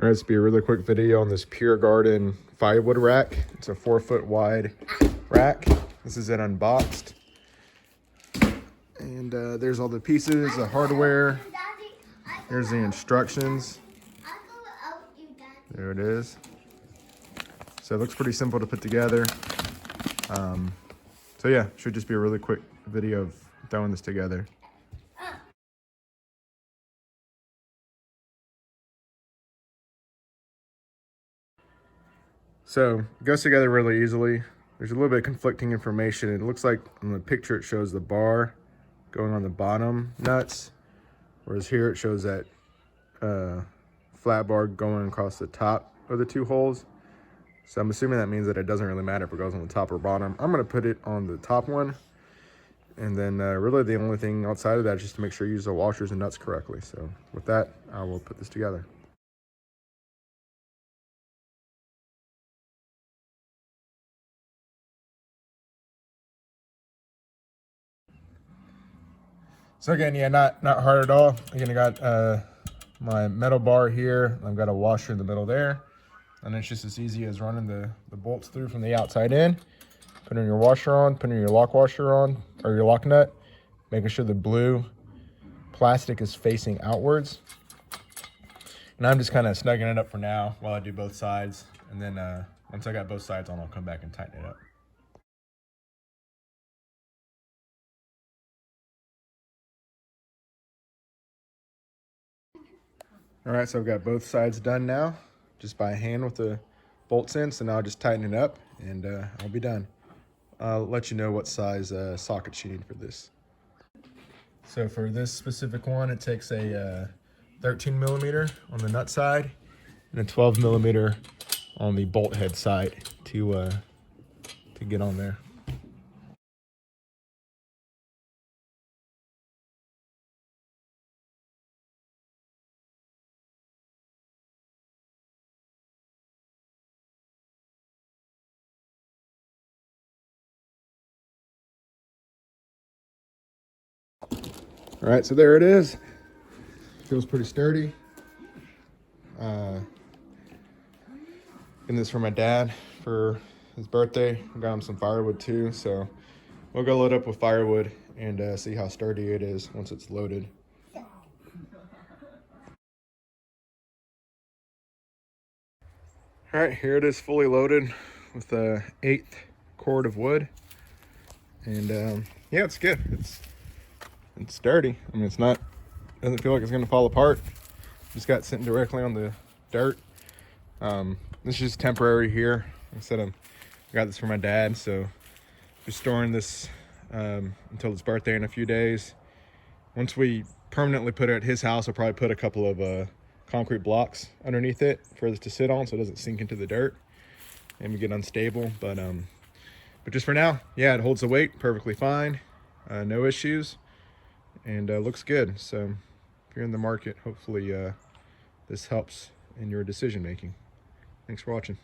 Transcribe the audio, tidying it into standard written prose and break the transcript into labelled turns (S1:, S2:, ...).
S1: All right, this will be a really quick video on this Pure Garden Firewood rack. It's a 4-foot wide rack. This is it unboxed. And there's all the pieces, the hardware. Here's the instructions. There it is. So it looks pretty simple to put together. So yeah, should just be a really quick video of throwing this together. So it goes together really easily. There's a little bit of conflicting information. It looks like in the picture it shows the bar going on the bottom nuts, whereas here it shows that flat bar going across the top of the two holes. So I'm assuming that means that it doesn't really matter if it goes on the top or bottom. I'm gonna put it on the top one. And then really the only thing outside of that is just to make sure you use the washers and nuts correctly. So with that, I will put this together. So again, yeah, not hard at all. Again, I got my metal bar here. I've got a washer in the middle there. And it's just as easy as running the bolts through from the outside in. Putting your washer on, putting your lock washer on, or your lock nut. Making sure the blue plastic is facing outwards. And I'm just kind of snugging it up for now while I do both sides. And then once I got both sides on, I'll come back and tighten it up. All right, so I've got both sides done now, just by hand with the bolts in. So now I'll just tighten it up and I'll be done. I'll let you know what size sockets you need for this. So for this specific one, it takes a 13 millimeter on the nut side and a 12 millimeter on the bolt head side to get on there. All right, so there it is. Feels pretty sturdy. Getting this for my dad for his birthday. I got him some firewood too, so we'll go load up with firewood and see how sturdy it is once it's loaded. All right, here it is fully loaded with the 1/8 cord of wood. And yeah, it's good. It's sturdy. I mean, doesn't feel like it's gonna fall apart. Just got sitting directly on the dirt. This is just temporary here. Like I said, I got this for my dad, so just storing this until his birthday in a few days. Once we permanently put it at his house, I'll probably put a couple of concrete blocks underneath it for it to sit on so it doesn't sink into the dirt and we get unstable. But just for now, yeah, it holds the weight perfectly fine. No issues. And looks good. So if you're in the market, hopefully this helps in your decision making. Thanks for watching.